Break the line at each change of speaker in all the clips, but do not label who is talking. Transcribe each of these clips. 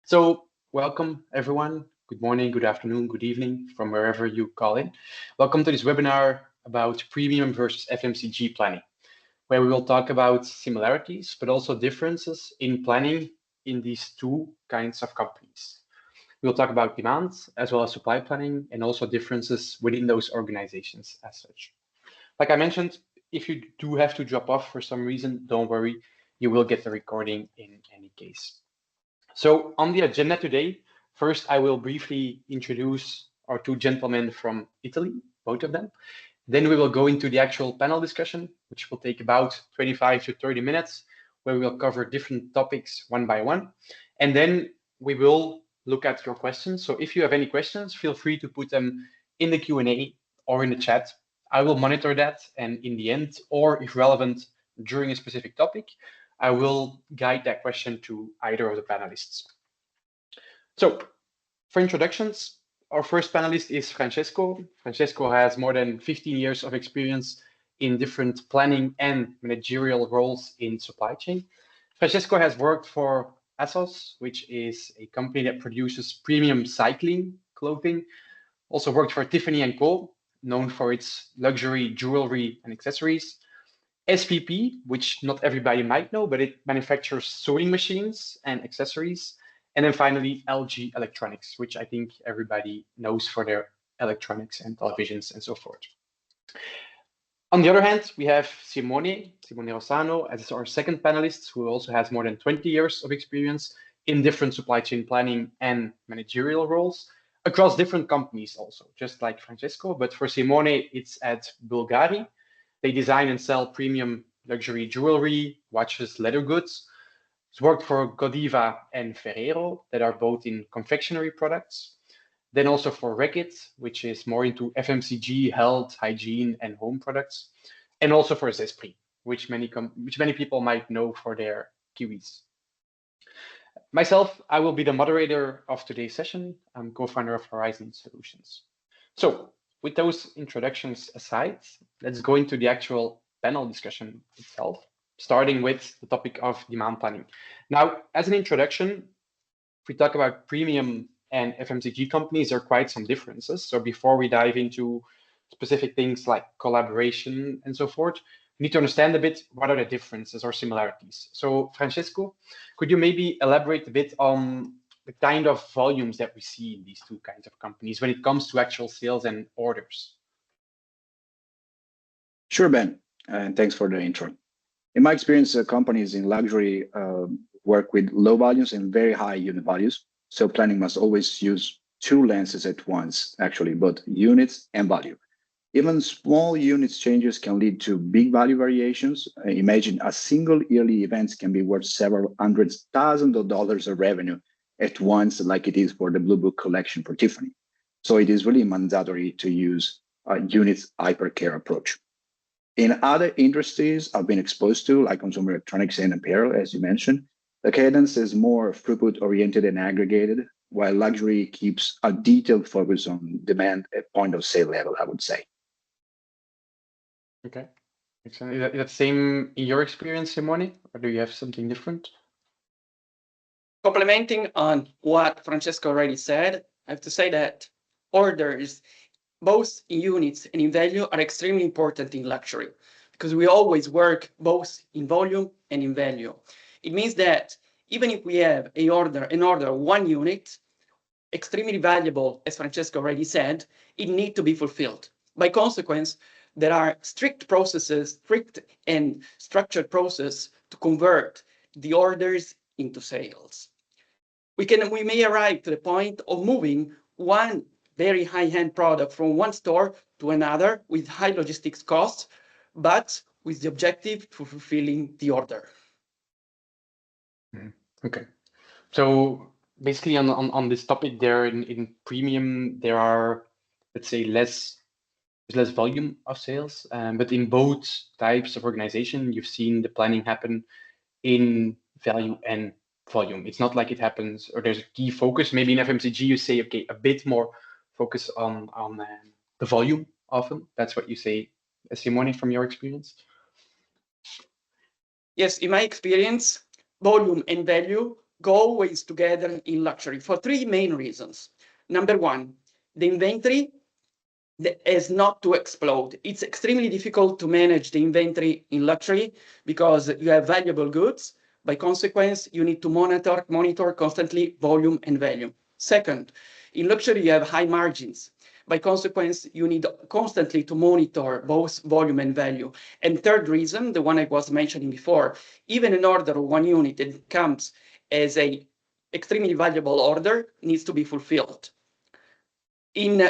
So, welcome everyone. Good morning, good afternoon, good evening from wherever you call in. Welcome to this webinar about premium versus FMCG planning, where we will talk about similarities, but also differences in planning in these two kinds of companies. We'll talk about demand as well as supply planning and also differences within those organizations as such. Like I mentioned, if you do have to drop off for some reason, don't worry, you will get the recording in any case. So on the agenda today, first I will briefly introduce our two gentlemen from Italy, both of them. Then we will go into the actual panel discussion, which will take about 25 to 30 minutes, where we will cover different topics one by one. And then we will look at your questions. So if you have any questions, feel free to put them in the Q&A or in the chat. I will monitor that, and in the end, or if relevant during a specific topic, I will guide that question to either of the panelists. So for introductions, our first panelist is Francesco. Francesco has more than 15 years of experience in different planning and managerial roles in supply chain. Francesco has worked for ASSOS, which is a company that produces premium cycling clothing. Also worked for Tiffany Co, known for its luxury jewelry and accessories. SVP, which not everybody might know, but it manufactures sewing machines and accessories. And then finally, LG Electronics, which I think everybody knows for their electronics and televisions and so forth. On the other hand, we have Simone Rossano as our second panelist, who also has more than 20 years of experience in different supply chain planning and managerial roles across different companies also, just like Francesco. But for Simone, it's at Bulgari. They design and sell premium luxury jewelry, watches, leather goods. He's worked for Godiva and Ferrero that are both in confectionery products. Then also for Reckitt, which is more into FMCG, health, hygiene, and home products. And also for Zespri, which many people might know for their kiwis. Myself, I will be the moderator of today's session. I'm co-founder of Horizon Solutions. So with those introductions aside, let's go into the actual panel discussion itself, starting with the topic of demand planning. Now, as an introduction, if we talk about premium and FMCG companies, there are quite some differences. So before we dive into specific things like collaboration and so forth, we need to understand a bit what are the differences or similarities. So Francesco, could you maybe elaborate a bit on the kind of volumes that we see in these two kinds of companies when it comes to actual sales and orders?
Sure, Ben, and thanks for the intro. In my experience, companies in luxury work with low volumes and very high unit values. So planning must always use two lenses at once, actually, both units and value. Even small units changes can lead to big value variations. Imagine a single yearly event can be worth several hundreds thousands of dollars of revenue at once, like it is for the Blue Book collection for Tiffany. So it is really mandatory to use a units hypercare approach. In other industries I've been exposed to, like consumer electronics and apparel, as you mentioned, the cadence is more throughput oriented and aggregated, while luxury keeps a detailed focus on demand at point of sale level, I would say.
Okay. Is that the same in your experience, Simone, or do you have something different?
Complementing on what Francesco already said, I have to say that orders, both in units and in value, are extremely important in luxury because we always work both in volume and in value. It means that even if we have an order 1 unit, extremely valuable, as Francesco already said, it needs to be fulfilled. By consequence, there are strict and structured process to convert the orders into sales. We may arrive to the point of moving one very high-end product from one store to another with high logistics costs, but with the objective to fulfilling the order.
Okay. So basically on this topic there in premium, there are, let's say, less volume of sales, but in both types of organization, you've seen the planning happen in value and volume. It's not like it happens, or there's a key focus. Maybe in FMCG, you say, okay, a bit more focus on the volume often. That's what you say, Simone, from your experience?
Yes, in my experience, volume and value go always together in luxury for three main reasons. Number one, the inventory is not to explode. It's extremely difficult to manage the inventory in luxury because you have valuable goods. By consequence, you need to monitor constantly volume and value. Second, in luxury, you have high margins. By consequence, you need constantly to monitor both volume and value. And third reason, the one I was mentioning before, even an order of one unit that comes as a extremely valuable order needs to be fulfilled. In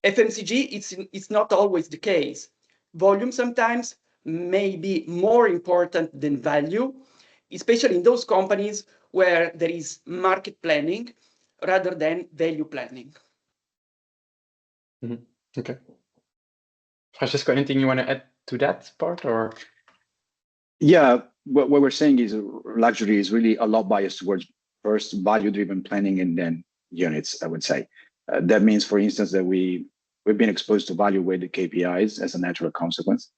FMCG, it's not always the case. Volume sometimes may be more important than value, especially in those companies where there is market planning rather than value planning.
Mm-hmm. Okay. Francesco, anything you want to add to that part, or?
Yeah, what we're saying is luxury is really a lot biased towards first value-driven planning and then units, I would say. That means, for instance, that we've been exposed to value-weighted KPIs as a natural consequence,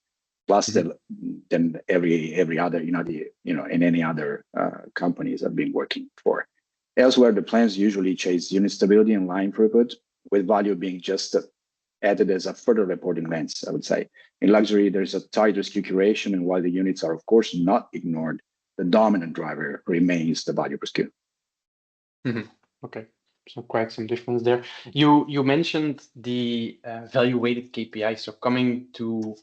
plus than every other, in any other companies I've been working for. Elsewhere, the plans usually chase unit stability and line throughput, with value being just added as a further reporting lens, I would say. In luxury, there's a tighter SKU curation, and while the units are, of course, not ignored, the dominant driver remains the value per SKU.
Mm-hmm. Okay, so quite some difference there. You mentioned the value-weighted KPIs, so coming to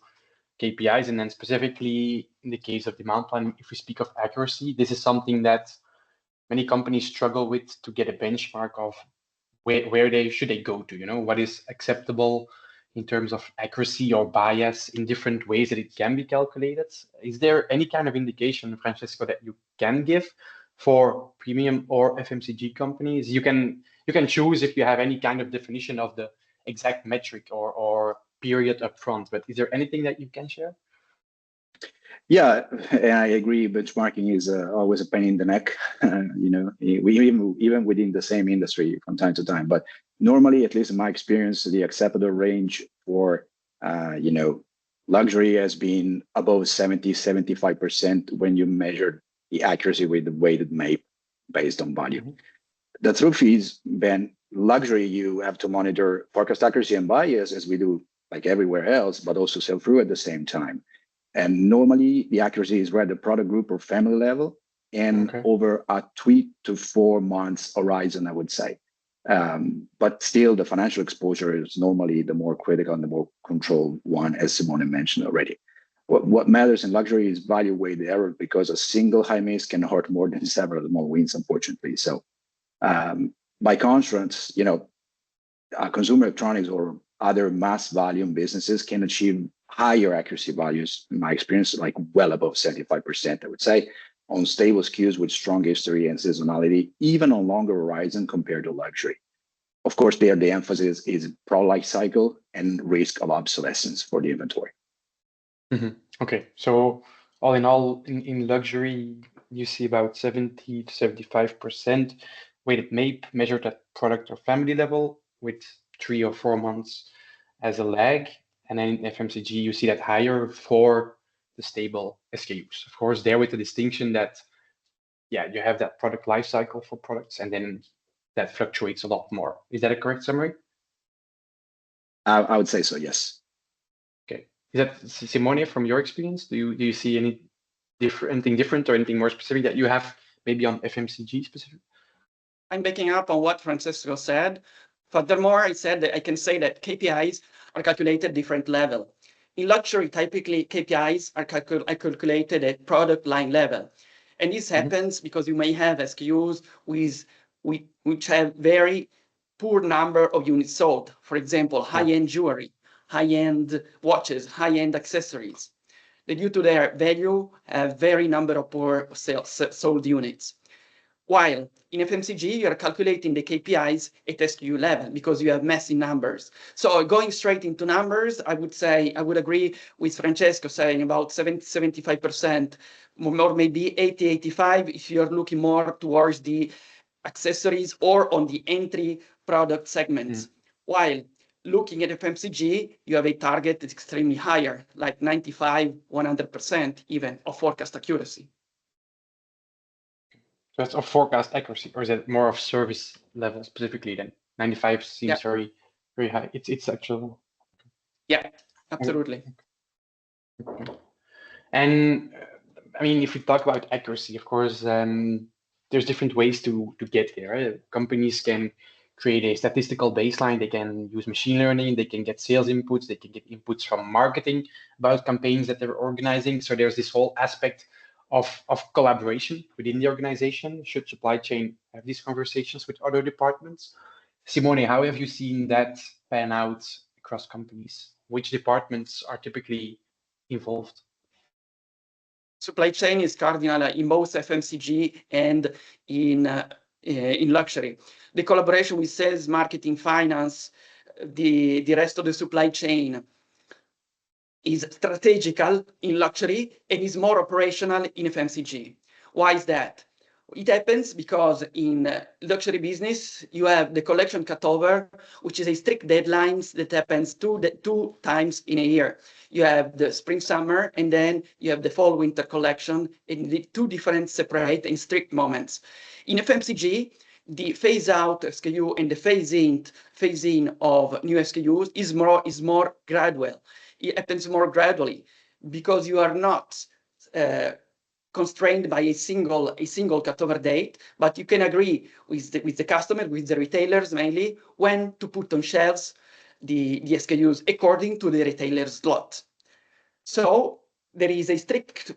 KPIs, and then specifically in the case of demand planning, if we speak of accuracy, this is something that many companies struggle with to get a benchmark of where they should go to, what is acceptable in terms of accuracy or bias in different ways that it can be calculated. Is there any kind of indication, Francesco, that you can give for premium or FMCG companies? You can choose if you have any kind of definition of the exact metric or period upfront, but is there anything that you can share?
Yeah, and I agree. Benchmarking is always a pain in the neck, we even within the same industry from time to time. But normally, at least in my experience, the acceptable range for luxury has been above 70-75% when you measure the accuracy with the weighted MAP based on value. Mm-hmm. The truth is, Ben, luxury, you have to monitor forecast accuracy and bias as we do like everywhere else, but also sell through at the same time. And normally the accuracy is at the product group or family level and over a 3 to 4 months horizon, I would say. But still the financial exposure is normally the more critical and the more controlled one, as Simone mentioned already. What matters in luxury is value weighted error, because a single high miss can hurt more than several small wins, unfortunately. So by contrast, consumer electronics or other mass volume businesses can achieve higher accuracy values, in my experience, like well above 75%, I would say, on stable SKUs with strong history and seasonality, even on longer horizon compared to luxury. Of course, there the emphasis is pro-life cycle and risk of obsolescence for the inventory.
Mm-hmm. Okay, so all in all, in luxury, you see about 70 to 75% weighted MAP measured at product or family level with 3 or 4 months as a lag. And then in FMCG, you see that higher for the stable SKUs. Of course, there with the distinction that, you have that product life cycle for products, and then that fluctuates a lot more. Is that a correct summary?
I would say so, yes.
Okay. Is that, Simone, from your experience? Do you see anything different or anything more specific that you have maybe on FMCG specific?
I'm backing up on what Francesco said. Furthermore, I said that I can say that KPIs are calculated at different level. In luxury, typically KPIs are calculated at product line level. And this happens because you may have SKUs which have very poor number of units sold. For example, high-end jewelry, high-end watches, high-end accessories. That due to their value have very number of poor sold units. While in FMCG, you are calculating the KPIs at SKU level because you have messy numbers. So going straight into numbers, I would agree with Francesco saying about 70-75%, or maybe 80-85% if you're looking more towards the accessories or on the entry product segments. While looking at FMCG, you have a target that's extremely higher, like 95-100% even of forecast accuracy.
So that's of forecast accuracy, or is it more of service level specifically then? 95 seems very, very high. It's actual.
Yeah, absolutely.
Okay. And I mean, if we talk about accuracy, of course, there's different ways to get there. Right? Companies can create a statistical baseline. They can use machine learning. They can get sales inputs. They can get inputs from marketing about campaigns that they're organizing. So there's this whole aspect of collaboration within the organization. Should supply chain have these conversations with other departments? Simone, how have you seen that pan out across companies? Which departments are typically involved?
Supply chain is cardinal in both FMCG and in luxury. The collaboration with sales, marketing, finance, the rest of the supply chain is strategical in luxury and is more operational in FMCG. Why is that? It happens because in luxury business, you have the collection cutover, which is a strict deadlines that happens two times in a year. You have the spring, summer, and then you have the fall, winter collection in the two different separate and strict moments. In FMCG, the phase out SKU and the phase in of new SKUs is more gradual. It happens more gradually because you are not constrained by a single cutover date, but you can agree with the customer, with the retailers mainly, when to put on shelves the SKUs according to the retailer's lot. So there is a strict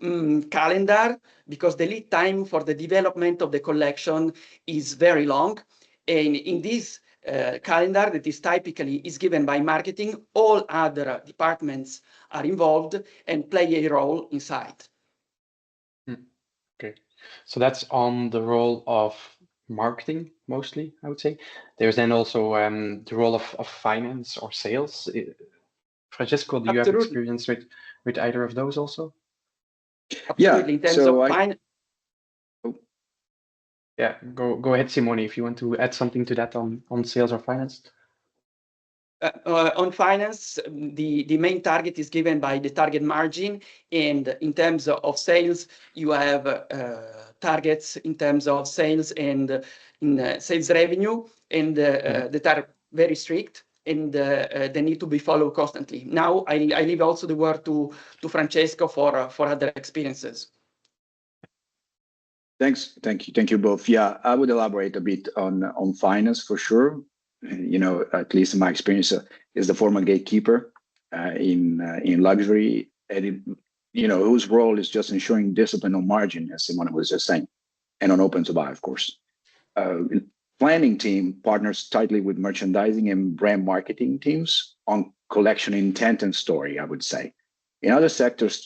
calendar because the lead time for the development of the collection is very long. And in this calendar that is typically given by marketing, all other departments are involved and play a role inside.
Okay, so that's on the role of marketing mostly, I would say. There's then also the role of finance or sales. Francesco, do you have experience with either of those also?
Absolutely. In terms of finance.
Yeah, go ahead, Simone, if you want to add something to that on sales or finance.
On finance, the main target is given by the target margin, and in terms of sales, you have targets in terms of sales and in sales revenue, and that are very strict and they need to be followed constantly. Now, I leave also the word to Francesco for other experiences.
Thank you both. Yeah, I would elaborate a bit on finance for sure. You know, at least in my experience, is the former gatekeeper in luxury, and whose role is just ensuring discipline on margin, as Simone was just saying, and on open to buy, of course. Planning team partners tightly with merchandising and brand marketing teams on collection intent and story, I would say. In other sectors,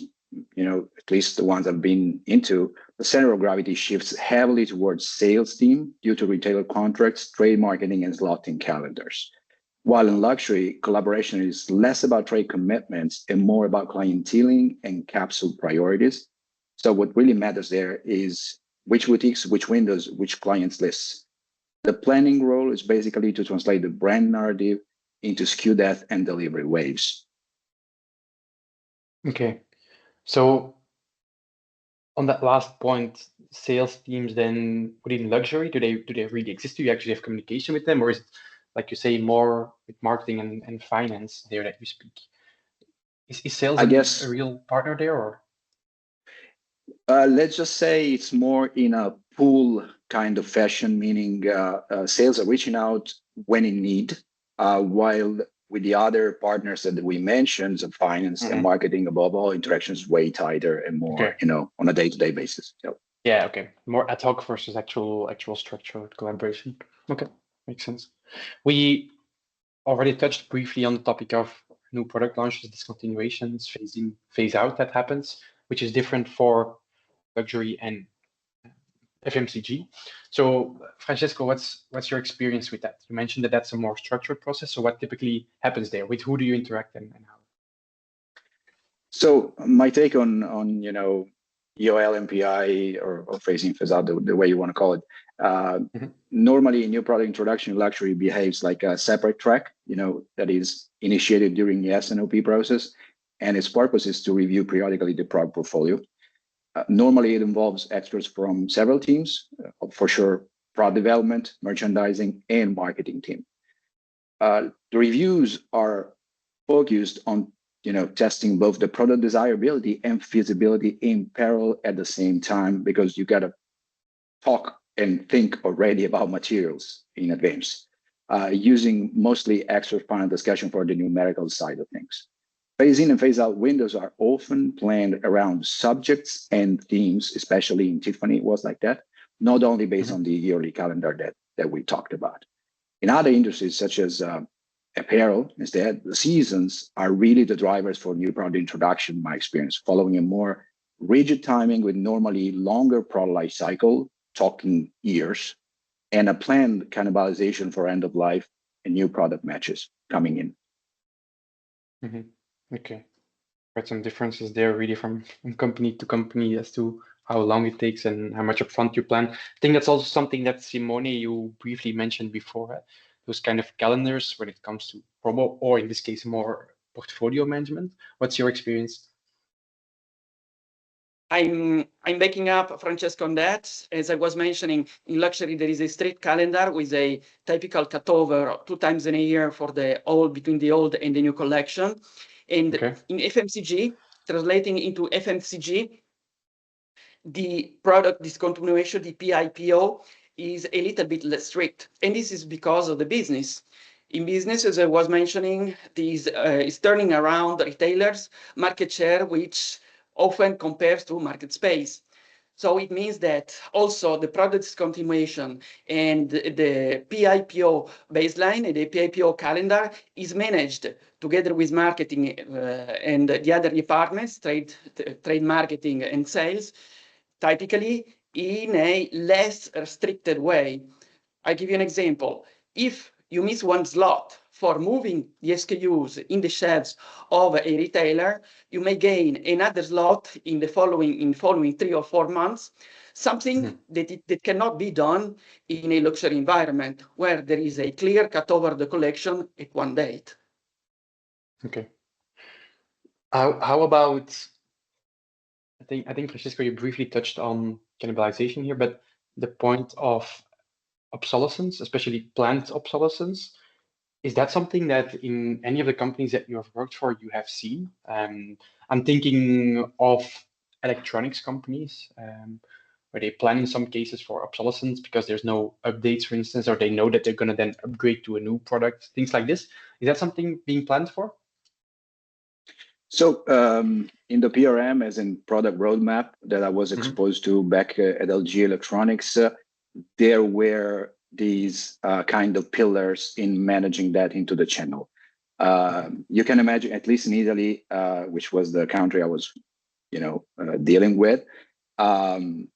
at least the ones I've been into, the center of gravity shifts heavily towards sales team due to retailer contracts, trade marketing, and slotting calendars. While in luxury, collaboration is less about trade commitments and more about clienteling and capsule priorities. So what really matters there is which boutiques, which windows, which clients lists. The planning role is basically to translate the brand narrative into SKU depth and delivery waves.
Okay. So on that last point, sales teams then within luxury, do they really exist? Do you actually have communication with them, or is it, like you say, more with marketing and finance there that you speak? Is sales a real partner there, or?
Let's just say it's more in a pull kind of fashion, meaning sales are reaching out when in need, while with the other partners that we mentioned, so finance and marketing, above all, interactions way tighter and more, on a day-to-day basis. Yep.
Yeah, okay. More ad hoc versus actual structured collaboration. Okay, makes sense. We already touched briefly on the topic of new product launches, discontinuations, phase out that happens, which is different for luxury and FMCG. So, Francesco, what's your experience with that? You mentioned that that's a more structured process. So, what typically happens there? With who do you interact and how?
So, my take on EOL, MPI, or phasing phase out, the way you want to call it. Normally, new product introduction in luxury behaves like a separate track, that is initiated during the S&OP process, and its purpose is to review periodically the product portfolio. Normally, it involves experts from several teams, for sure, product development, merchandising, and marketing team. The reviews are focused on testing both the product desirability and feasibility in parallel at the same time, because you got to talk and think already about materials in advance, using mostly expert panel discussion for the numerical side of things. Phase in and phase out windows are often planned around subjects and themes, especially in Tiffany, it was like that, not only based on the yearly calendar that we talked about. In other industries, such as apparel, instead, the seasons are really the drivers for new product introduction, in my experience, following a more rigid timing with normally longer product life cycle, talking years, and a planned cannibalization for end of life and new product matches coming in.
Okay. Quite some differences there, really, from company to company as to how long it takes and how much upfront you plan. I think that's also something that Simone, you briefly mentioned before, those kind of calendars when it comes to promo, or in this case, more portfolio management. What's your experience?
I'm backing up Francesco on that. As I was mentioning, in luxury, there is a strict calendar with a typical cutover 2 times in a year for between the old and the new collection. And in FMCG, translating into FMCG, the product discontinuation, the PIPO, is a little bit less strict. And this is because of the business. In business, as I was mentioning, this is turning around retailers' market share, which often compares to market space. So it means that also the product discontinuation and the PIPO baseline and the PIPO calendar is managed together with marketing and the other departments, trade marketing and sales, typically in a less restricted way. I give you an example. If you miss one slot for moving the SKUs in the shelves of a retailer, you may gain another slot in the following 3 or 4 months, something that cannot be done in a luxury environment where there is a clear cut over the collection at one date.
Okay. How about, I think Francesco, you briefly touched on cannibalization here, but the point of obsolescence, especially planned obsolescence, is that something that in any of the companies that you have worked for, you have seen? I'm thinking of electronics companies, where they plan in some cases for obsolescence because there's no updates, for instance, or they know that they're going to then upgrade to a new product, things like this. Is that something being planned for?
So in the PRM, as in product roadmap that I was exposed to back at LG Electronics, there were these kind of pillars in managing that into the channel. You can imagine, at least in Italy, which was the country I was, dealing with,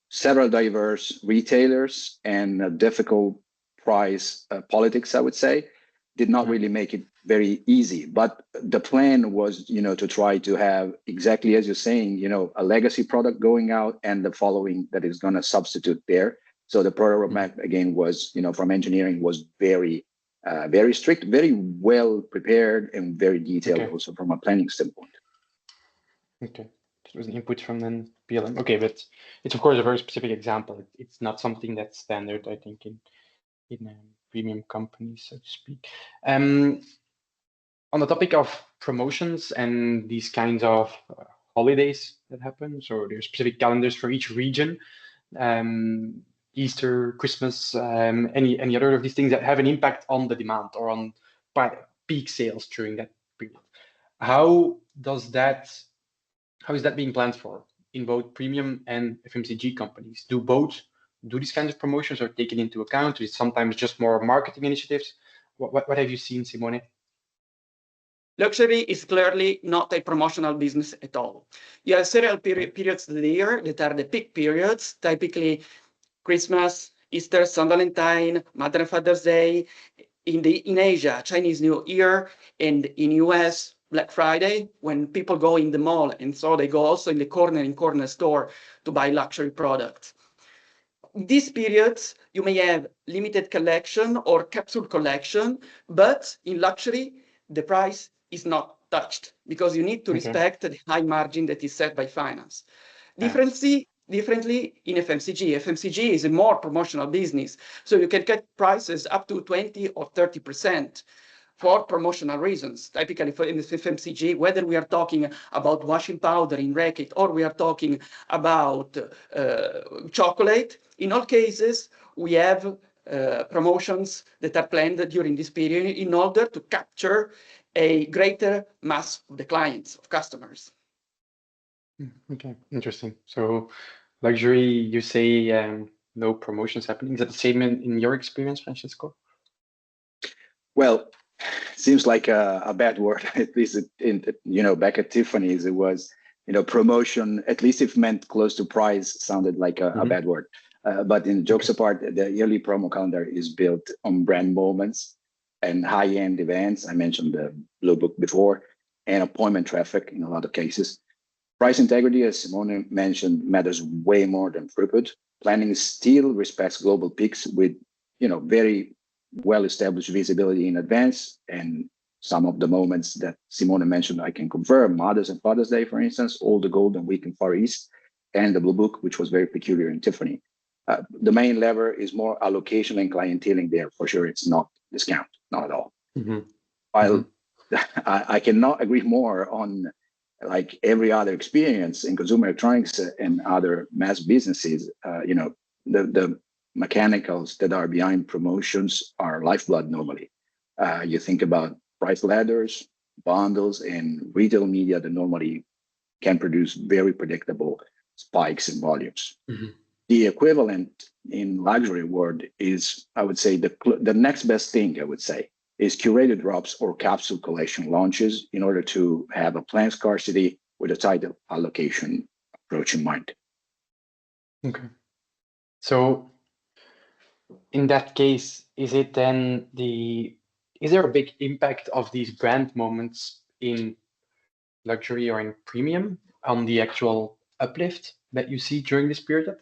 several diverse retailers and difficult price politics, I would say, did not really make it very easy. But the plan was, to try to have, exactly as you're saying, a legacy product going out and the following that is going to substitute there. So the product roadmap, again, was, from engineering, was very, very strict, very well prepared, and very detailed also from a planning standpoint.
Okay. It was an input from then PLM. Okay, but it's of course a very specific example. It's not something that's standard, I think, in premium companies, so to speak. On the topic of promotions and these kinds of holidays that happen, so there's specific calendars for each region. Easter, Christmas, any other of these things that have an impact on the demand or on peak sales during that period. How is that being planned for in both premium and FMCG companies? Do both do these kinds of promotions or take it into account? Is it sometimes just more marketing initiatives? What have you seen, Simone?
Luxury is clearly not a promotional business at all. You have several periods of the year that are the peak periods, typically Christmas, Easter, St. Valentine, Mother and Father's Day. In Asia, Chinese New Year, and in US, Black Friday, when people go in the mall, and so they go also in the corner store to buy luxury products. In these periods, you may have limited collection or capsule collection, but in luxury, the price is not touched because you need to respect the high margin that is set by finance. Differently in FMCG. FMCG is a more promotional business, so you can get prices up to 20 or 30% for promotional reasons. Typically for in the FMCG, whether we are talking about washing powder in Reckitt or we are talking about chocolate, in all cases, we have promotions that are planned during this period in order to capture a greater mass of the clients, of customers.
Okay, interesting. So luxury, you say no promotions happening. Is that the same in your experience, Francesco?
Well, seems like a bad word. At least back at Tiffany's, it was promotion. At least if meant close to price, sounded like a bad word. But in jokes apart, the yearly promo calendar is built on brand moments and high-end events. I mentioned the Blue Book before, and appointment traffic in a lot of cases. Price integrity, as Simone mentioned, matters way more than throughput. Planning still respects global peaks with, very well-established visibility in advance. And some of the moments that Simone mentioned, I can confirm: Mother's and Father's Day, for instance, all the Golden Week in Far East, and the Blue Book, which was very peculiar in Tiffany. The main lever is more allocation and clienteling there. For sure, it's not discount, not at all. While I cannot agree more on, like every other experience in consumer electronics and other mass businesses, the mechanicals that are behind promotions are lifeblood normally. You think about price ladders, bundles, and retail media that normally can produce very predictable spikes in volumes. The equivalent in luxury world is, I would say, the next best thing, I would say, is curated drops or capsule collection launches in order to have a planned scarcity with a tight allocation approach in mind.
Okay. So in that case, is there a big impact of these brand moments in luxury or in premium on the actual uplift that you see during this period?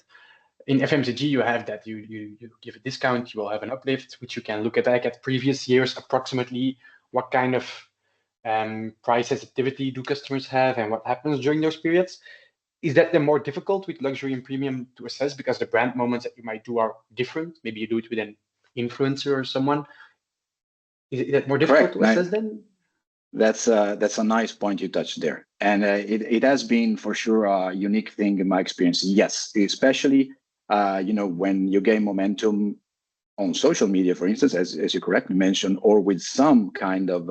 In FMCG, you have that you give a discount, you will have an uplift, which you can look back at previous years, approximately what kind of price sensitivity do customers have and what happens during those periods. Is that then more difficult with luxury and premium to assess because the brand moments that you might do are different? Maybe you do it with an influencer or someone. Is that more difficult to assess then?
That's a nice point you touched there. And it has been for sure a unique thing in my experience. Yes, especially when you gain momentum on social media, for instance, as you correctly mentioned, or with some kind of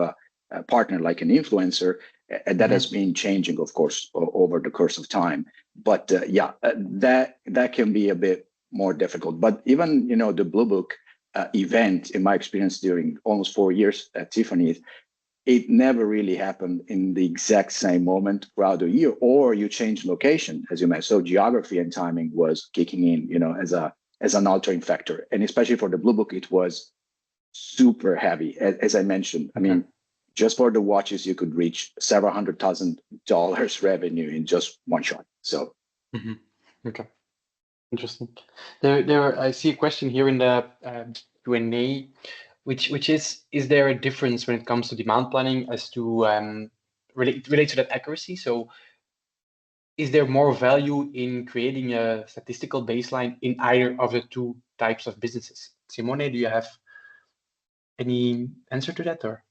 partner like an influencer, that has been changing, of course, over the course of time. But that can be a bit more difficult. But even the Blue Book event, in my experience during almost 4 years at Tiffany's, it never really happened in the exact same moment throughout the year, or you change location, as you mentioned. So geography and timing was kicking in, as an altering factor. And especially for the Blue Book, it was super heavy. As I mentioned, I mean, just for the watches, you could reach several $100,000 revenue in just one shot. So,
Okay, interesting. There, I see a question here in the Q&A, which is there a difference when it comes to demand planning as to relate to that accuracy? So, is there more value in creating a statistical baseline in either of the two types of businesses? Simone, do you have any answer to that, or?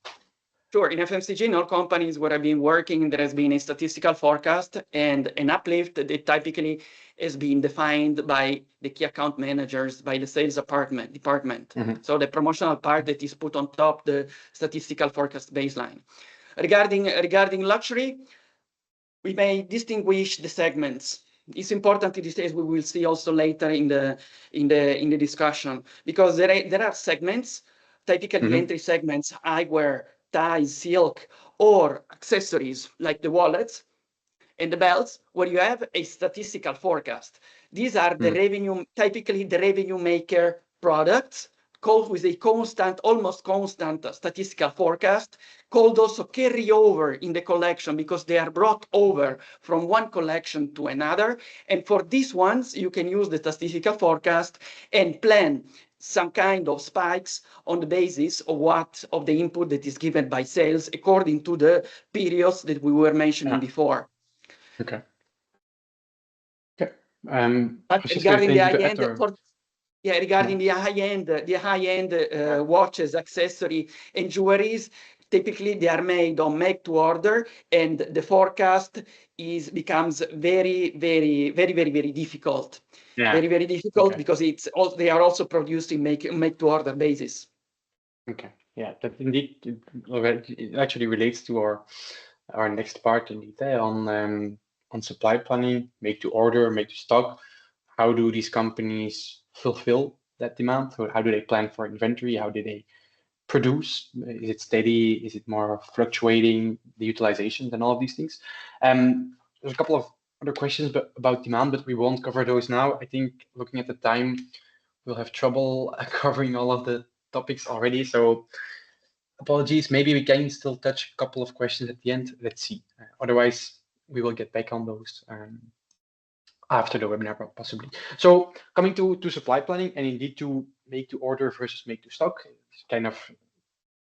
Sure. In FMCG, in all companies where I've been working, there has been a statistical forecast and an uplift that typically is being defined by the key account managers, by the sales department. So the promotional part that is put on top the statistical forecast baseline. Regarding luxury, we may distinguish the segments. It's important in this case, we will see also later in the discussion, because there are segments, typically entry segments, eyewear, ties, silk, or accessories like the wallets and the belts, where you have a statistical forecast. These are the revenue, typically the revenue maker products, called with a constant, almost constant statistical forecast, called also carry over in the collection, because they are brought over from one collection to another. And for these ones, you can use the statistical forecast and plan some kind of spikes on the basis of the input that is given by sales according to the periods that we were mentioning before.
Okay.
But
Francesco,
regarding the high
anything to
end,
add, or?
regarding the high end watches, accessory, and jewelries, typically they are made on make to order, and the forecast becomes very difficult.
Yeah.
Very difficult
Okay.
because they are also produced in make to order basis.
Okay. Yeah, that indeed it actually relates to our next part indeed, on supply planning, make to order, make to stock. How do these companies fulfill that demand? So how do they plan for inventory? How do they produce? Is it steady? Is it more fluctuating? The utilization and all of these things. There's a couple of other questions about demand, but we won't cover those now. I think looking at the time, we'll have trouble covering all of the topics already. So apologies. Maybe we can still touch a couple of questions at the end. Let's see. Otherwise, we will get back on those after the webinar, possibly. So coming to supply planning and indeed to make to order versus make to stock, it's kind of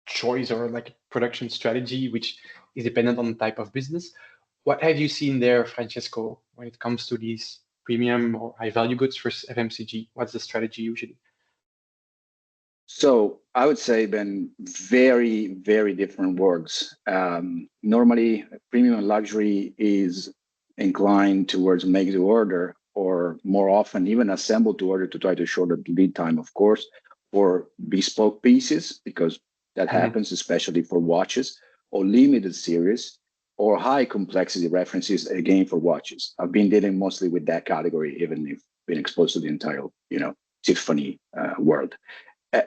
choice or like a production strategy, which is dependent on the type of business. What have you seen there, Francesco, when it comes to these premium or high value goods versus FMCG? What's the strategy usually?
So I would say then very different worlds. Normally, premium and luxury is inclined towards make to order, or more often even assemble to order to try to shorten the lead time, of course, or bespoke pieces, because that happens especially for watches, or limited series, or high complexity references, again for watches. I've been dealing mostly with that category, even if been exposed to the entire, Tiffany world.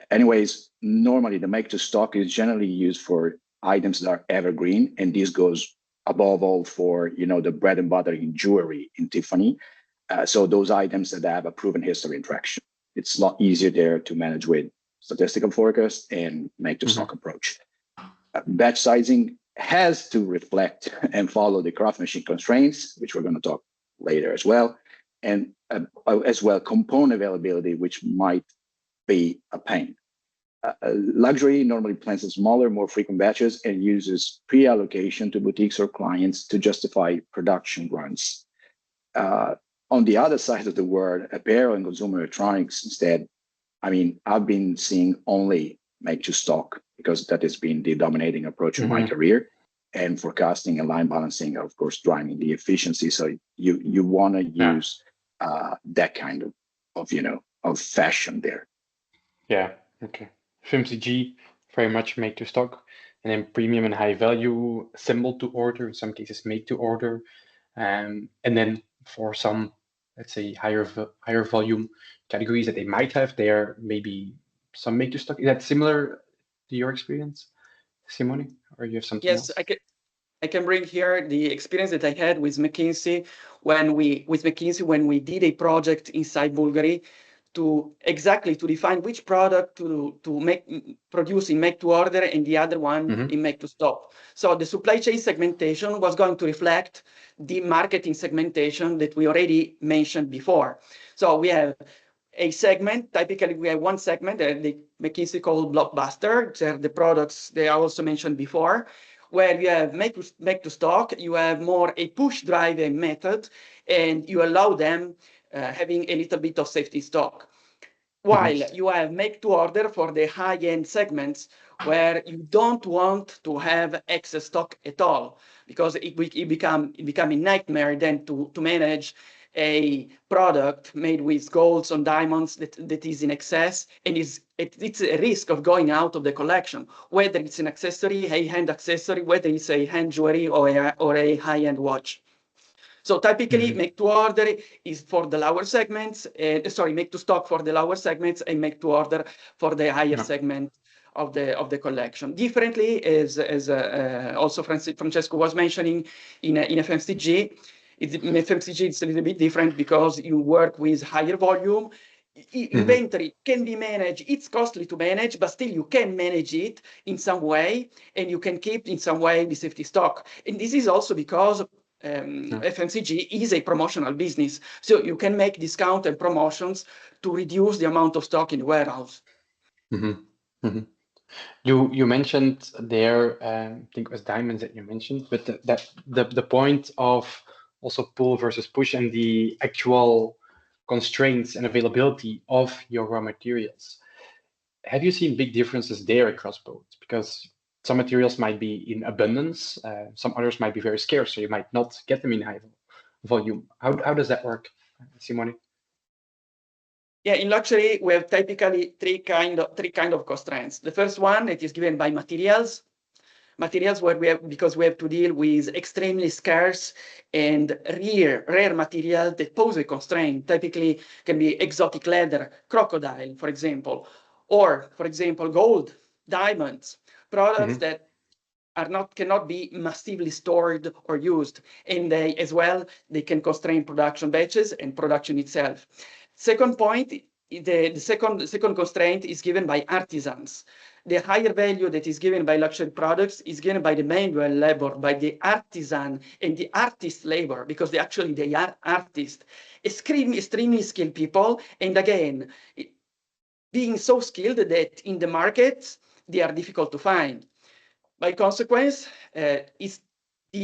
Anyways, normally the make to stock is generally used for items that are evergreen, and this goes above all for the bread and butter in jewelry in Tiffany. So those items that have a proven history and traction, it's a lot easier there to manage with statistical forecast and make to stock approach. Batch sizing has to reflect and follow the craftsmanship constraints, which we're going to talk later as well, and as well component availability, which might be a pain. Luxury normally plans in smaller, more frequent batches and uses pre-allocation to boutiques or clients to justify production runs. On the other side of the world, apparel and consumer electronics instead, I've been seeing only make to stock because that has been the dominating approach in my career, and forecasting and line balancing, of course, driving the efficiency. So you want to use that kind of fashion there.
Yeah. Okay. FMCG, very much make to stock, and then premium and high value, assembled to order, in some cases made to order. And then for some, let's say, higher volume categories that they might have, there maybe some make to stock. Is that similar to your experience, Simone, or you have something else?
Yes, I can bring here the experience that I had with McKinsey when we did a project inside Bulgari to define which product to produce in make to order and the other one in make to stock. So the supply chain segmentation was going to reflect the marketing segmentation that we already mentioned before. So we have a segment, typically we have one segment that the McKinsey called blockbuster. They're the products they also mentioned before, where you have make to stock, you have more a push driving method, and you allow them having a little bit of safety stock. While you have make to order for the high end segments where you don't want to have excess stock at all, because it become a nightmare then to manage a product made with golds and diamonds that is in excess, and it's a risk of going out of the collection, whether it's an accessory, a hand accessory, whether it's a hand jewelry or a high-end watch. So typically, make to order is for the lower segments. Make to stock for the lower segments, and make to order for the higher segment of the collection. Differently, as also Francesco was mentioning, in FMCG. In FMCG, it's a little bit different because you work with higher volume. Inventory can be managed. It's costly to manage, but still you can manage it in some way, and you can keep in some way the safety stock. And this is also because FMCG is a promotional business, so you can make discount and promotions to reduce the amount of stock in the warehouse.
You mentioned there, I think it was diamonds that you mentioned, but the point of also pull versus push and the actual constraints and availability of your raw materials. Have you seen big differences there across both? Because some materials might be in abundance, some others might be very scarce, so you might not get them in high volume. How does that work, Simone?
Yeah, in luxury, we have typically three kind of constraints. The first one, it is given by materials. Materials where because we have to deal with extremely scarce and rare material that pose a constraint. Typically can be exotic leather, crocodile, for example, or for example, gold, diamonds, products that cannot be massively stored or used, and they can constrain production batches and production itself. Second point, the second constraint is given by artisans. The higher value that is given by luxury products is given by the manual labor, by the artisan and the artist labor, because they are artists, extremely skilled people, and again, being so skilled that in the market they are difficult to find. By consequence, it's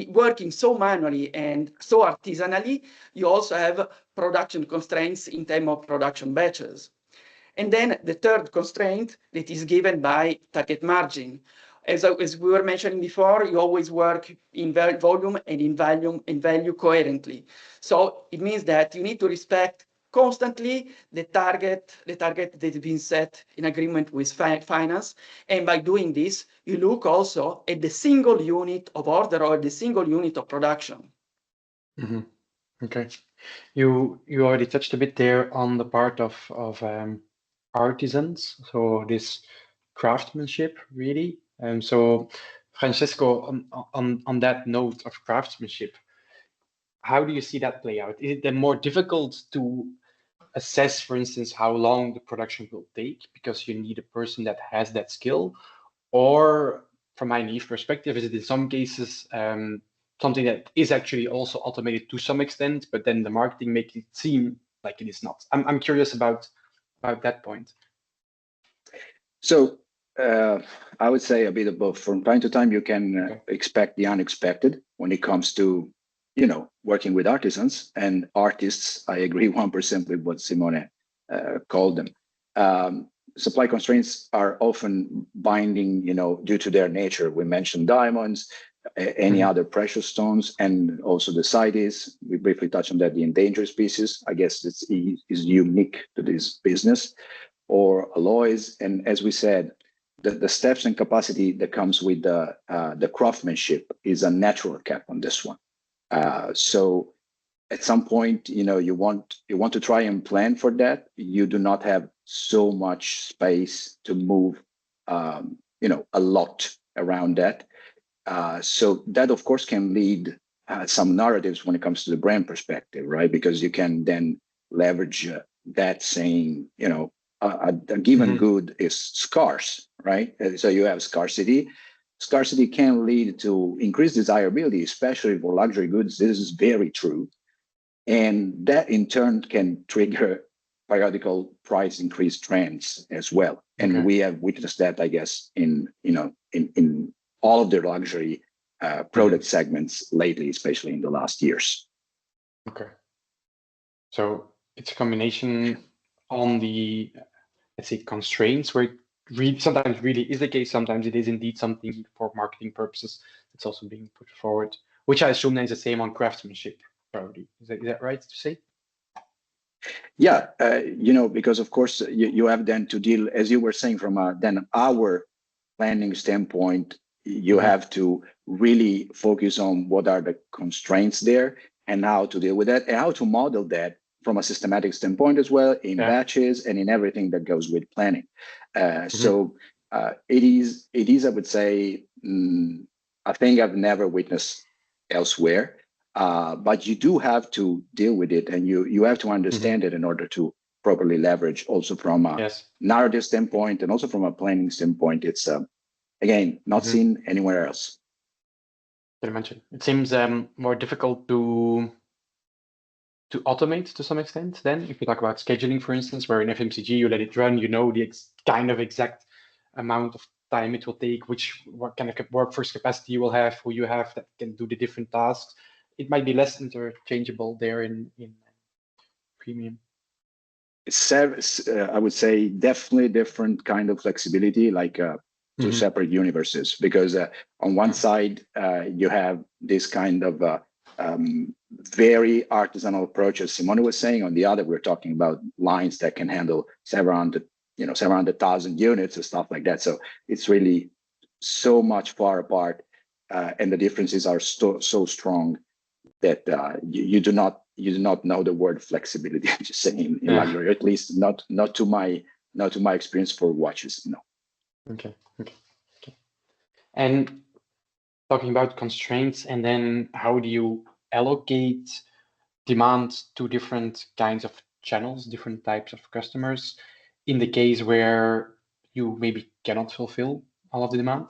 working so manually and so artisanally, you also have production constraints in terms of production batches. And then the third constraint that is given by target margin. As we were mentioning before, you always work in volume and in value coherently. So it means that you need to respect constantly the target that has been set in agreement with finance. And by doing this, you look also at the single unit of order or the single unit of production.
Okay. You already touched a bit there on the part of artisans, so this craftsmanship really. So Francesco, on that note of craftsmanship, how do you see that play out? Is it then more difficult to assess, for instance, how long the production will take because you need a person that has that skill? Or from my naive perspective, is it in some cases something that is actually also automated to some extent, but then the marketing makes it seem like it is not? I'm curious about that point.
So I would say a bit of both. From time to time, you can expect the unexpected when it comes to, working with artisans and artists. I agree 1% with what Simone called them. Supply constraints are often binding, due to their nature. We mentioned diamonds, any other precious stones, and also the CITES. We briefly touched on that, the endangered species. I guess is unique to this business, or alloys. And as we said, the steps and capacity that comes with the craftsmanship is a natural cap on this one. So at some point, you want to try and plan for that. You do not have so much space to move, a lot around that. So that, of course, can lead some narratives when it comes to the brand perspective, right? Because you can then leverage that saying, a given good is scarce, right? So you have scarcity. Scarcity can lead to increased desirability, especially for luxury goods. This is very true. And that in turn can trigger periodical price increase trends as well. And we have witnessed that, I guess, in all of the luxury product segments lately, especially in the last years.
Okay. So it's a combination on the, let's say, constraints where it sometimes really is the case. Sometimes it is indeed something for marketing purposes that's also being put forward, which I assume then is the same on craftsmanship, probably. Is that right to say?
Yeah, because of course you have then to deal, as you were saying, from our planning standpoint, you have to really focus on what are the constraints there and how to deal with that and how to model that from a systematic standpoint as well, in batches and in everything that goes with planning. So it is, I would say, a thing I've never witnessed elsewhere. But you do have to deal with it, and you have to understand it in order to properly leverage, also from a narrative standpoint and also from a planning standpoint. It's again not seen anywhere else.
Did I mention? It seems more difficult to automate to some extent. Then, if you talk about scheduling, for instance, where in FMCG you let it run, the kind of exact amount of time it will take, what kind of workforce capacity you will have, who you have that can do the different tasks. it might be less interchangeable there in premium.
I would say definitely different kind of flexibility, like two separate universes, because on one side you have this kind of very artisanal approach, as Simone was saying. On the other, we're talking about lines that can handle several hundred thousand units and stuff like that. So it's really so much far apart, and the differences are so strong that you do not know the word flexibility. I'm just saying in luxury, at least not to my experience for watches. No.
Okay. And talking about constraints, and then how do you allocate demand to different kinds of channels, different types of customers, in the case where you maybe cannot fulfill all of the demand?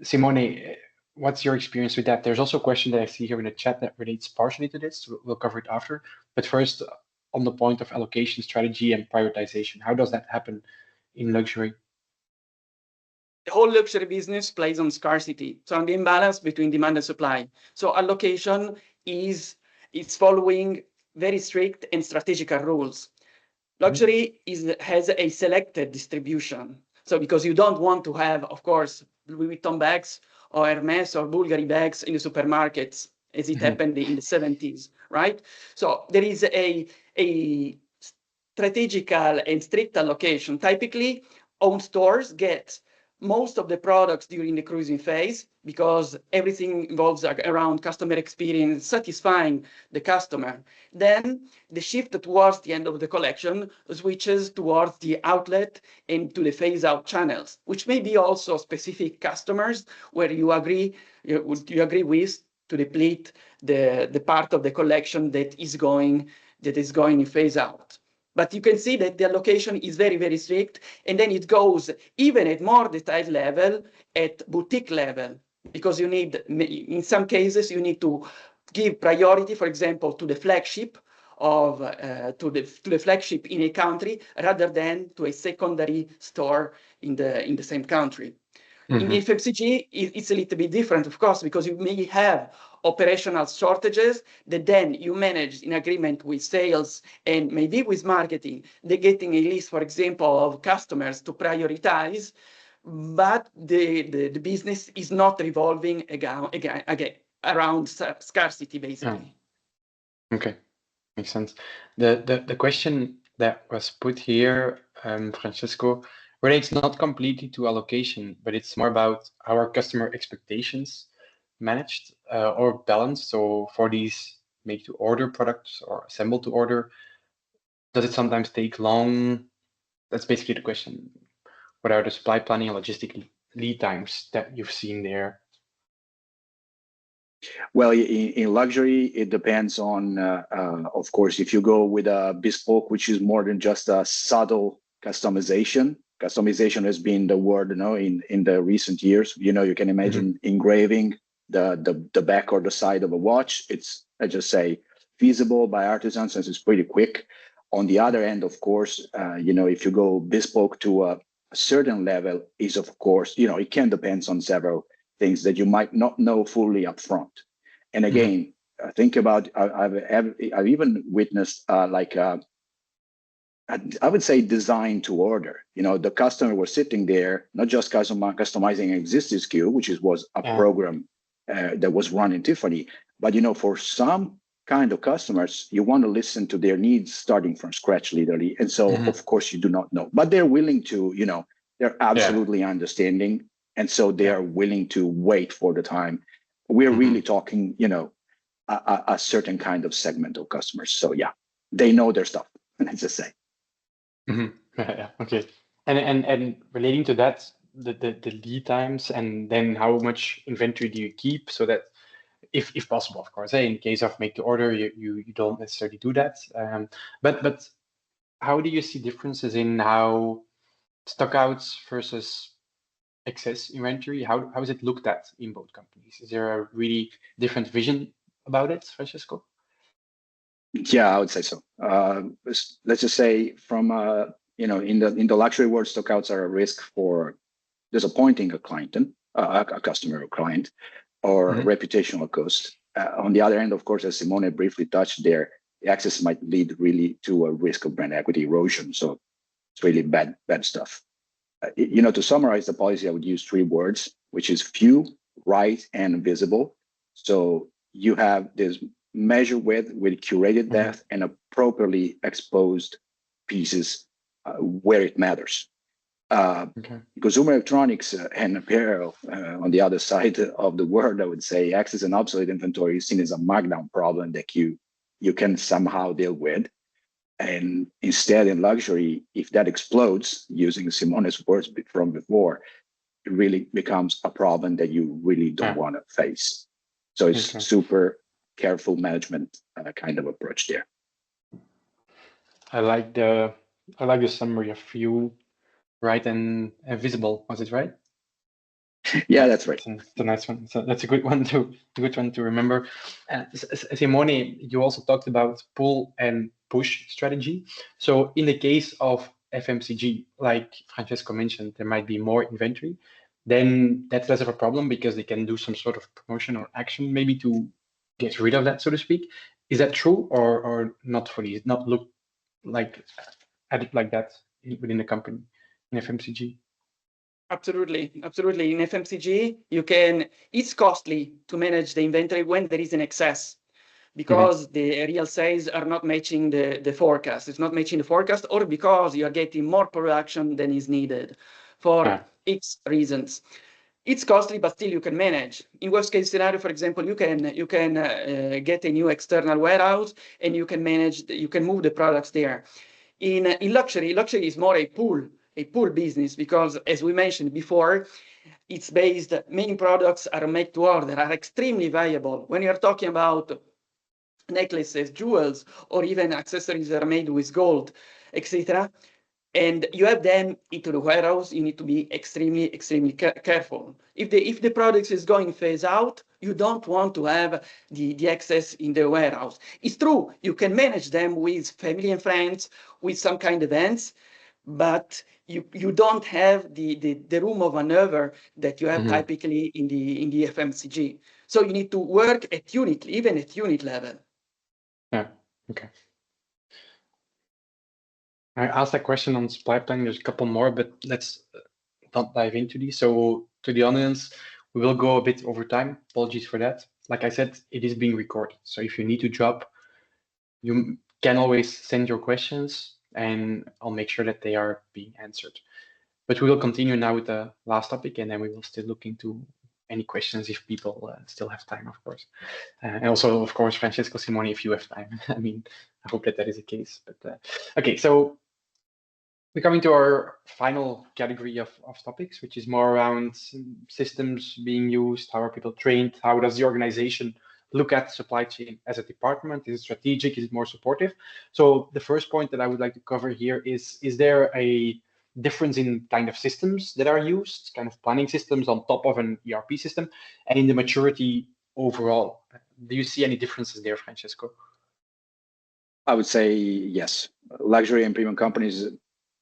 Simone, what's your experience with that? There's also a question that I see here in the chat that relates partially to this. We'll cover it after. But first, on the point of allocation strategy and prioritization, how does that happen in luxury?
The whole luxury business plays on scarcity, so on the imbalance between demand and supply. So allocation is following very strict and strategical rules. Luxury has a selected distribution. So because you don't want to have, of course, Louis Vuitton bags or Hermes or Bulgari bags in the supermarkets, as it happened in the 70s, right? So there is a strategical and strict allocation. Typically, owned stores get most of the products during the cruising phase because everything involves around customer experience, satisfying the customer. Then the shift towards the end of the collection switches towards the outlet and to the phase out channels, which may be also specific customers where you agree with to deplete the part of the collection that is going in phase out. But you can see that the allocation is very, very strict. And then it goes even at more detailed level, at boutique level, because you need, in some cases, you need to give priority, for example, to the flagship to the flagship in a country rather than to a secondary store in the same country. In FMCG, it's a little bit different, of course, because you may have operational shortages that then you manage in agreement with sales and maybe with marketing. They're getting a list, for example, of customers to prioritize, but the business is not revolving again around scarcity, basically.
Okay, makes sense. The question that was put here, Francesco, relates not completely to allocation, but it's more about how our customer expectations managed or balanced. So for these make-to-order products or assemble-to-order, does it sometimes take long? That's basically the question. What are the supply planning and logistic lead times that you've seen there?
Well, in luxury, it depends on, of course, if you go with a bespoke, which is more than just a subtle customization. Customization has been the word, in the recent years. You can imagine engraving the back or the side of a watch. It's, I just say, feasible by artisans since it's pretty quick. On the other end, of course, if you go bespoke to a certain level, is of course, it can depend on several things that you might not know fully up front. And again, think about, I've even witnessed I would say design to order. The customer was sitting there, not just customizing an existing SKU, which was a program that was run in Tiffany, but for some kind of customers, you want to listen to their needs starting from scratch, literally. And so, of course, you do not know, but they're willing to, they're absolutely understanding. And so they are willing to wait for the time. We're really talking, a certain kind of segment of customers. So yeah, they know their stuff, let's just say.
Yeah, okay. And relating to that, the lead times, and then how much inventory do you keep so that if possible, of course, in case of make to order, you don't necessarily do that. But how do you see differences in how stockouts versus excess inventory? How is it looked at in both companies? Is there a really different vision about it, Francesco?
Yeah, I would say so. Let's just say from in the luxury world, stockouts are a risk for disappointing a client, a customer or client, or reputational cost. On the other hand, of course, as Simone briefly touched there, the access might lead really to a risk of brand equity erosion. So it's really bad stuff. To summarize the policy, I would use 3 words, which is few, right, and visible. So you have this measure with curated depth and appropriately exposed pieces where it matters. Consumer electronics and apparel, on the other side of the world, I would say excess and obsolete inventory is seen as a markdown problem that you can somehow deal with. And instead, in luxury, if that explodes, using Simone's words from before, it really becomes a problem that you really don't want to face. So it's super careful management kind of approach there.
I like the summary of few, right, and visible. Was it right?
Yeah, that's right.
It's a nice one. So that's a good one to remember. Simone, you also talked about pull and push strategy. So in the case of FMCG, like Francesco mentioned, there might be more inventory. Then that's less of a problem because they can do some sort of promotion or action maybe to get rid of that, so to speak. Is that true or not fully? Not look like at it like that within the company in FMCG?
Absolutely. In FMCG, it's costly to manage the inventory when there is an excess because the real sales are not matching the forecast. It's not matching the forecast, or because you are getting more production than is needed for X reasons. It's costly, but still you can manage. In worst case scenario, for example, you can get a new external warehouse and you can move the products there. In luxury is more a pull business because, as we mentioned before, it's based, many products are made to order, are extremely valuable. When you're talking about necklaces, jewels, or even accessories that are made with gold, etc., and you have them into the warehouse, you need to be extremely careful. If the product is going phase out, you don't want to have the excess in the warehouse. It's true, you can manage them with family and friends, with some kind of events, but you don't have the room of maneuver that you have typically in the FMCG. So you need to work even at unit level.
Yeah. Okay. I asked that question on supply planning. There's a couple more, but let's not dive into these. So to the audience, we will go a bit over time. Apologies for that. Like I said, it is being recorded. So if you need to drop, you can always send your questions and I'll make sure that they are being answered. But we will continue now with the last topic, and then we will still look into any questions if people still have time, of course. And also, of course, Francesco, Simone, if you have time. I mean, I hope that is the case. But okay, so we're coming to our final category of topics, which is more around systems being used, how are people trained, how does the organization look at supply chain as a department? Is it strategic? Is it more supportive? So the first point that I would like to cover here is there a difference in kind of systems that are used, kind of planning systems on top of an ERP system, and in the maturity overall? Do you see any differences there, Francesco?
I would say yes. Luxury and premium companies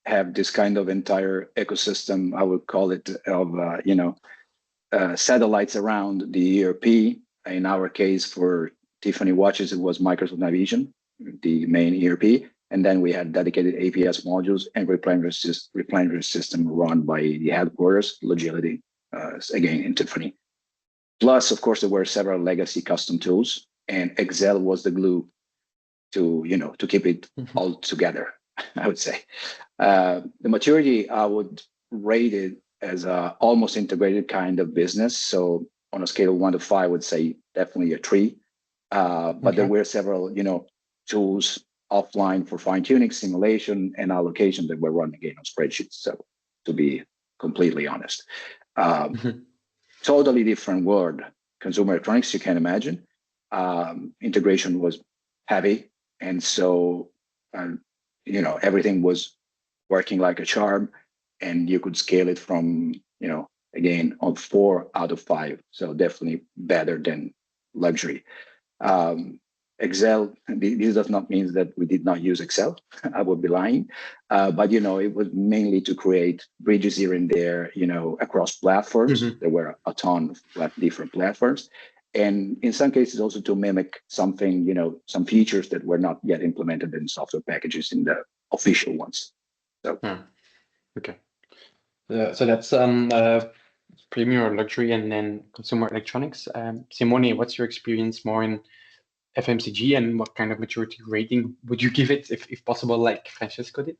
have this kind of entire ecosystem, I would call it, of satellites around the ERP. In our case, for Tiffany watches, it was Microsoft Navision, the main ERP. And then we had dedicated APS modules and replenishment system run by the headquarters, Logility, again, in Tiffany. Plus, of course, there were several legacy custom tools, and Excel was the glue to keep it all together, I would say. The maturity, I would rate it as a almost integrated kind of business. So on a scale of 1 to 5, I would say definitely a 3. But there were several, tools offline for fine-tuning, simulation, and allocation that were run again on spreadsheets. So to be completely honest, totally different world. Consumer electronics, you can imagine. Integration was heavy. And so, everything was working like a charm, and you could scale it from, again, on 4 out of 5. So definitely better than luxury. Excel, this does not mean that we did not use Excel. I would be lying. But, it was mainly to create bridges here and there, across platforms. There were a ton of different platforms. and in some cases also to mimic something, some features that were not yet implemented in software packages in the official ones. So
okay, so that's premium or luxury, and then consumer electronics. Simone, what's your experience more in FMCG, and what kind of maturity rating would you give it, if possible, like Francesco did?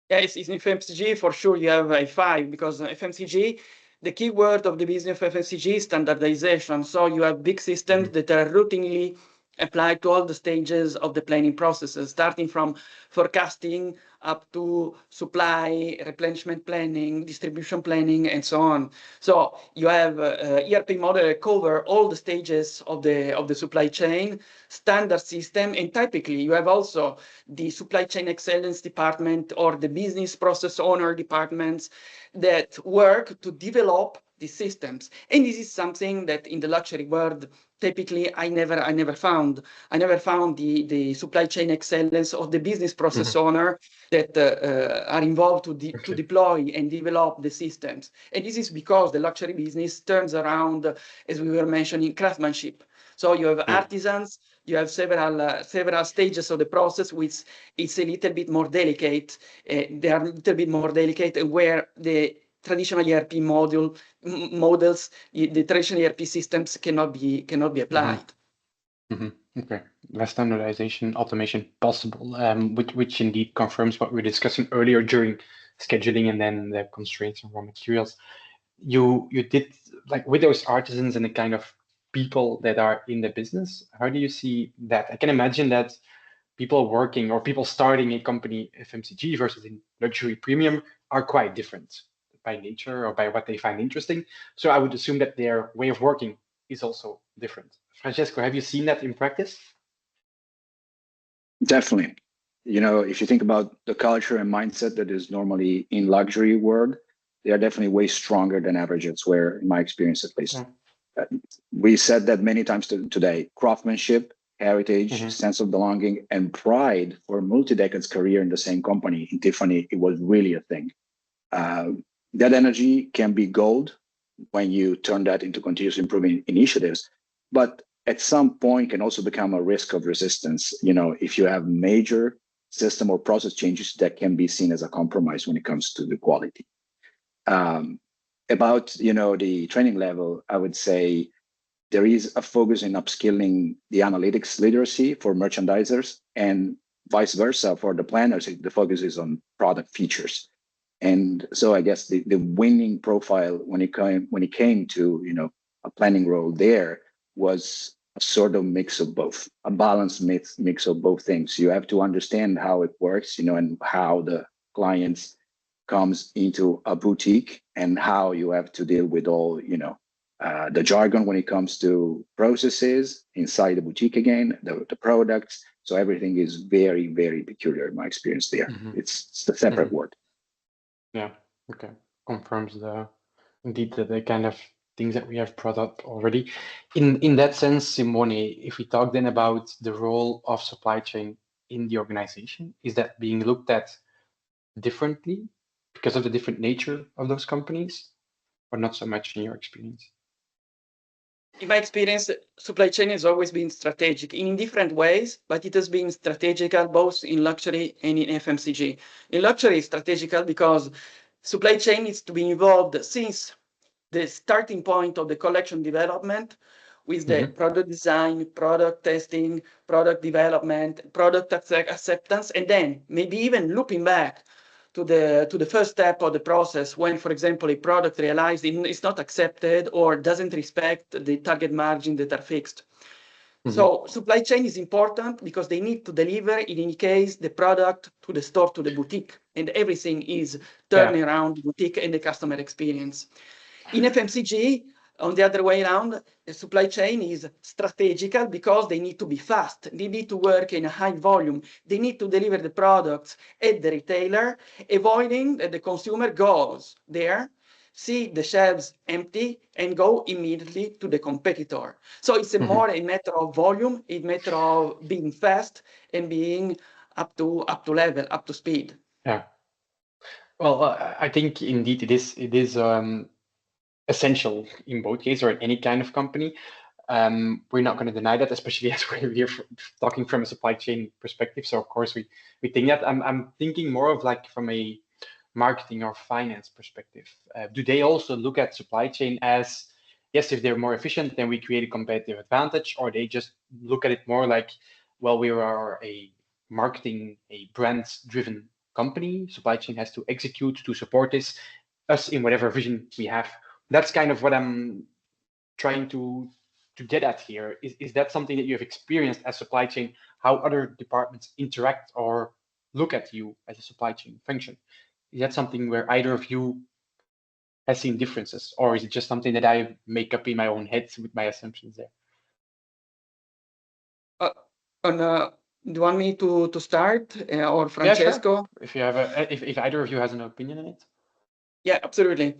Yeah, it's in FMCG for sure. You have a 5, because FMCG, the key word of the business of FMCG is standardization. So you have big systems that are routinely applied to all the stages of the planning processes, starting from forecasting up to supply, replenishment planning, distribution planning, and so on. So you have ERP model that cover all the stages of the supply chain, standard system, and typically you have also the supply chain excellence department or the business process owner departments that work to develop these systems. And this is something that in the luxury world, typically I never found. I never found the supply chain excellence or the business process owner that are involved to deploy and develop the systems. And this is because the luxury business turns around, as we were mentioning, craftsmanship. So you have artisans, you have several stages of the process, which it's a little bit more delicate. They are a little bit more delicate, where the traditional ERP models, the traditional ERP systems cannot be applied.
Okay, less standardization, automation possible, which indeed confirms what we were discussing earlier during scheduling and then the constraints on raw materials. You did, like, with those artisans and the kind of people that are in the business, how do you see that? I can imagine that people working or people starting a company FMCG versus in luxury premium are quite different by nature or by what they find interesting. So I would assume that their way of working is also different. Francesco, have you seen that in practice?
definitely, if you think about the culture and mindset that is normally in luxury world, they are definitely way stronger than average elsewhere, in my experience at least. We said that many times today: craftsmanship, heritage, sense of belonging, and pride for multi-decades career in the same company. In Tiffany, it was really a thing. That energy can be gold when you turn that into continuous improvement initiatives, but at some point can also become a risk of resistance. If you have major system or process changes that can be seen as a compromise when it comes to the quality. About the training level, I would say there is a focus in upskilling the analytics literacy for merchandisers, and vice versa for the planners. The focus is on product features. And so I guess the winning profile when it came to a planning role there was a sort of mix of both, a balanced mix of both things. You have to understand how it works, and how the clients comes into a boutique, and how you have to deal with all the jargon when it comes to processes inside the boutique again, the products. So everything is very, very peculiar in my experience there. It's a separate word.
Yeah, okay. Confirms indeed the kind of things that we have brought up already. In that sense, Simone, if we talk then about the role of supply chain in the organization, is that being looked at differently because of the different nature of those companies, or not so much in your experience?
In my experience, supply chain has always been strategic in different ways, but it has been strategical both in luxury and in FMCG. In luxury, it's strategical because supply chain needs to be involved since the starting point of the collection development, with the product design, product testing, product development, product acceptance, and then maybe even looping back to the first step of the process when, for example, a product realized it's not accepted or doesn't respect the target margin that are fixed. So supply chain is important because they need to deliver, in any case, the product to the store, to the boutique, and everything is turning around the boutique and the customer experience. In FMCG, on the other way around, the supply chain is strategical because they need to be fast. They need to work in a high volume. They need to deliver the products at the retailer, avoiding that the consumer goes there, see the shelves empty, and go immediately to the competitor. So it's more a matter of volume, a matter of being fast and being up to level, up to speed.
Yeah. Well, I think indeed it is essential in both cases or in any kind of company. We're not going to deny that, especially as we're here talking from a supply chain perspective. So of course we think that. I'm thinking more of like from a marketing or finance perspective. Do they also look at supply chain as, yes, if they're more efficient, then we create a competitive advantage, or they just look at it more like, well, we are a marketing, a brand-driven company. Supply chain has to execute to support us in whatever vision we have. That's kind of what I'm trying to get at here. Is that something that you have experienced as supply chain, how other departments interact or look at you as a supply chain function? Is that something where either of you has seen differences, or is it just something that I make up in my own head with my assumptions there?
Do you want me to start or Francesco?
Yeah, sure. If you have if either of you has an opinion on it.
Yeah, absolutely.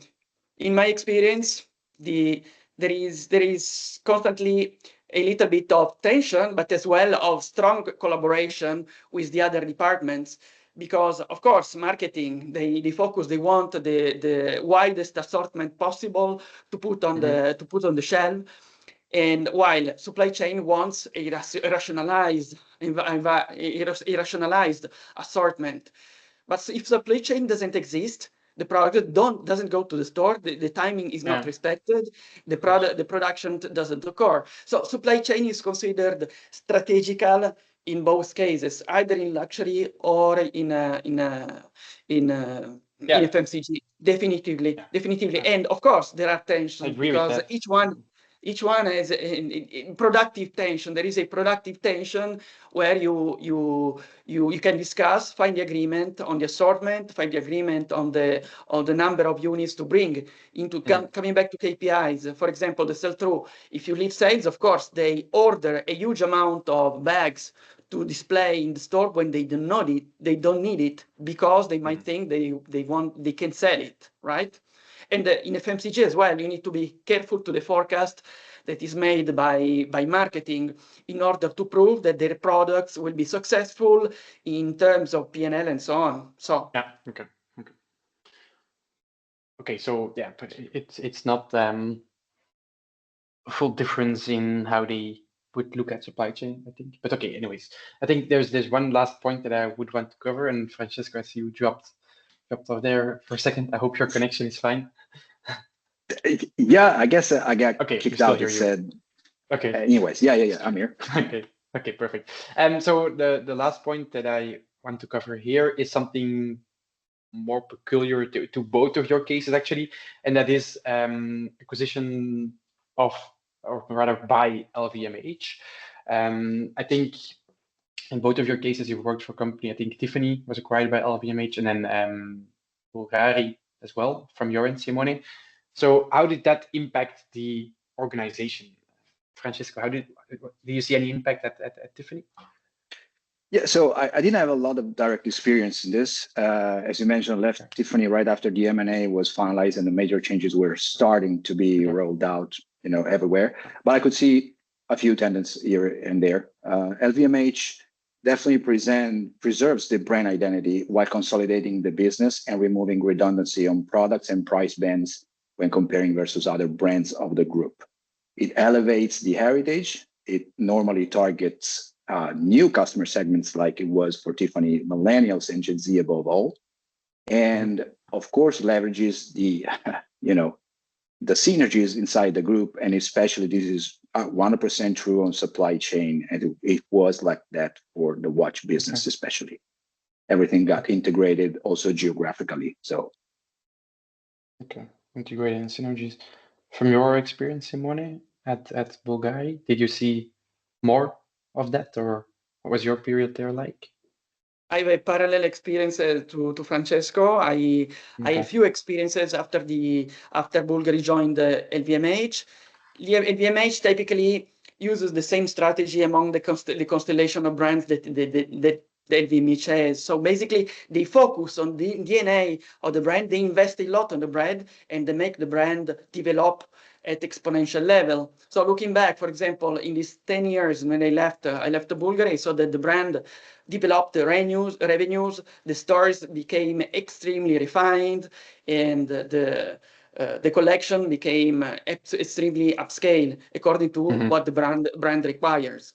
In my experience, there is constantly a little bit of tension, but as well of strong collaboration with the other departments. Because of course, marketing, they focus, they want the widest assortment possible to put on the shelf. And while supply chain wants a rationalized assortment. But if supply chain doesn't exist, the product doesn't go to the store, the timing is not respected, the production doesn't occur. So supply chain is considered strategical in both cases, either in luxury or in FMCG. Definitively. And of course, there are tensions because each one has a productive tension. There is a productive tension where you can discuss, find the agreement on the assortment, find the agreement on the number of units to bring into coming back to KPIs. For example, the sell-through. If you leave sales, of course, they order a huge amount of bags to display in the store when they don't need it because they might think they can sell it, right? And in FMCG as well, you need to be careful to the forecast that is made by marketing in order to prove that their products will be successful in terms of P&L and so on. So
yeah, okay. So yeah, but it's not full difference in how they would look at supply chain, I think. But okay, anyways, I think there's one last point that I would want to cover, and Francesco, I see you dropped off there for a second. I hope your connection is fine.
Yeah, I guess I got kicked out. It said.
Okay.
Anyways, yeah, I'm here.
Okay, perfect. So the last point that I want to cover here is something more peculiar to both of your cases actually, and that is acquisition of, or rather by LVMH. I think in both of your cases you've worked for a company. I think Tiffany was acquired by LVMH, and then Bulgari as well from your end, Simone. So how did that impact the organization? Francesco, do you see any impact at Tiffany?
Yeah, so I didn't have a lot of direct experience in this. As you mentioned, left Tiffany right after the M&A was finalized and the major changes were starting to be rolled out, everywhere. But I could see a few tendencies here and there. LVMH definitely preserves the brand identity while consolidating the business and removing redundancy on products and price bands when comparing versus other brands of the group. It elevates the heritage. It normally targets new customer segments like it was for Tiffany, millennials and Gen Z above all. And of course, leverages the, the synergies inside the group. And especially this is 100% true on supply chain. And it was like that for the watch business, especially. Everything got integrated also geographically. So.
Okay, integrated and synergies. From your experience, Simone, at Bulgari, did you see more of that, or what was your period there like?
I have a parallel experience to Francesco. I had a few experiences after Bulgari joined LVMH. LVMH typically uses the same strategy among the constellation of brands that LVMH has. So basically, they focus on the DNA of the brand. They invest a lot on the brand, and they make the brand develop at exponential level. So looking back, for example, in these 10 years when I left Bulgari, so that the brand developed the revenues, the stores became extremely refined, and the the collection became extremely upscale according to what the brand requires.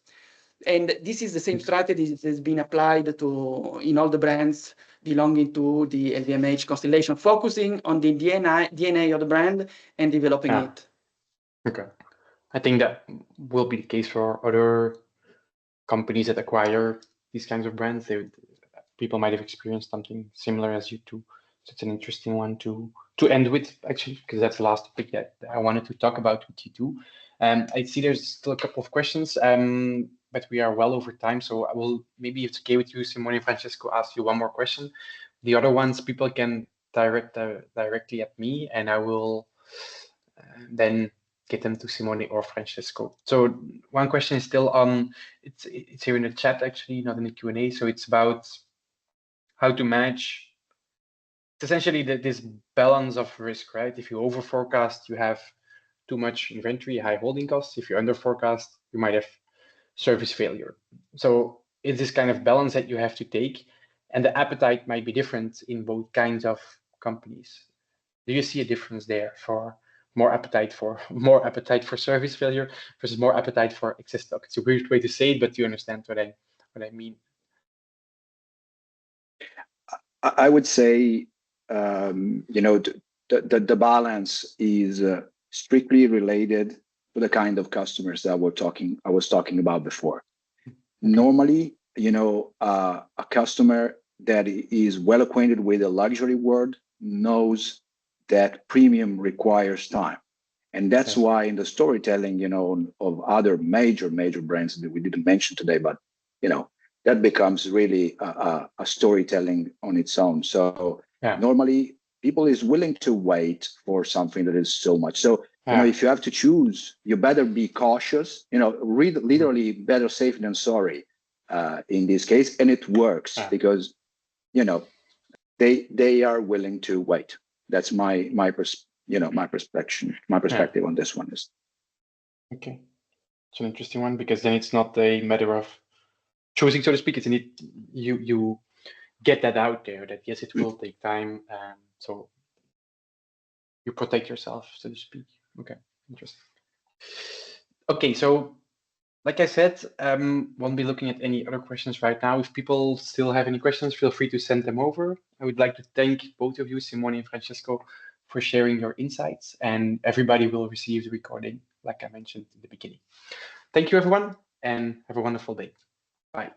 And this is the same strategy that has been applied in all the brands belonging to the LVMH constellation, focusing on the DNA of the brand and developing it.
Okay. I think that will be the case for other companies that acquire these kinds of brands. People might have experienced something similar as you do. So it's an interesting one to end with, actually, because that's the last topic that I wanted to talk about with you too. I see there's still a couple of questions, but we are well over time. So I will, maybe if it's okay with you, Simone and Francesco, ask you one more question. The other ones people can direct directly at me, and I will then get them to Simone or Francesco. So one question is still on, it's here in the chat actually, not in the Q&A. So it's about how to manage, it's essentially this balance of risk, right? If you over forecast, you have too much inventory, high holding costs. If you under forecast, you might have service failure. So it's this kind of balance that you have to take, and the appetite might be different in both kinds of companies. Do you see a difference there for more appetite for service failure versus more appetite for excess stock? It's a weird way to say it, but you understand what I mean.
I would say, the balance is strictly related to the kind of customers that I was talking about before. Okay. Normally, a customer that is well acquainted with the luxury world knows that premium requires time. And that's why in the storytelling, of other major brands that we didn't mention today, but, that becomes really a storytelling on its own. So normally people is willing to wait for something that is so much. So, if you have to choose, you better be cautious, literally better safe than sorry in this case. And it works because, they are willing to wait. That's my perspective on this one is.
Okay. It's an interesting one, because then it's not a matter of choosing, so to speak. It's you get that out there that yes, it will take time, so you protect yourself, so to speak. Okay, interesting. Okay, so like I said, won't be looking at any other questions right now. If people still have any questions, feel free to send them over. I would like to thank both of you, Simone and Francesco, for sharing your insights, and everybody will receive the recording, like I mentioned in the beginning. Thank you, everyone, and have a wonderful day. Bye.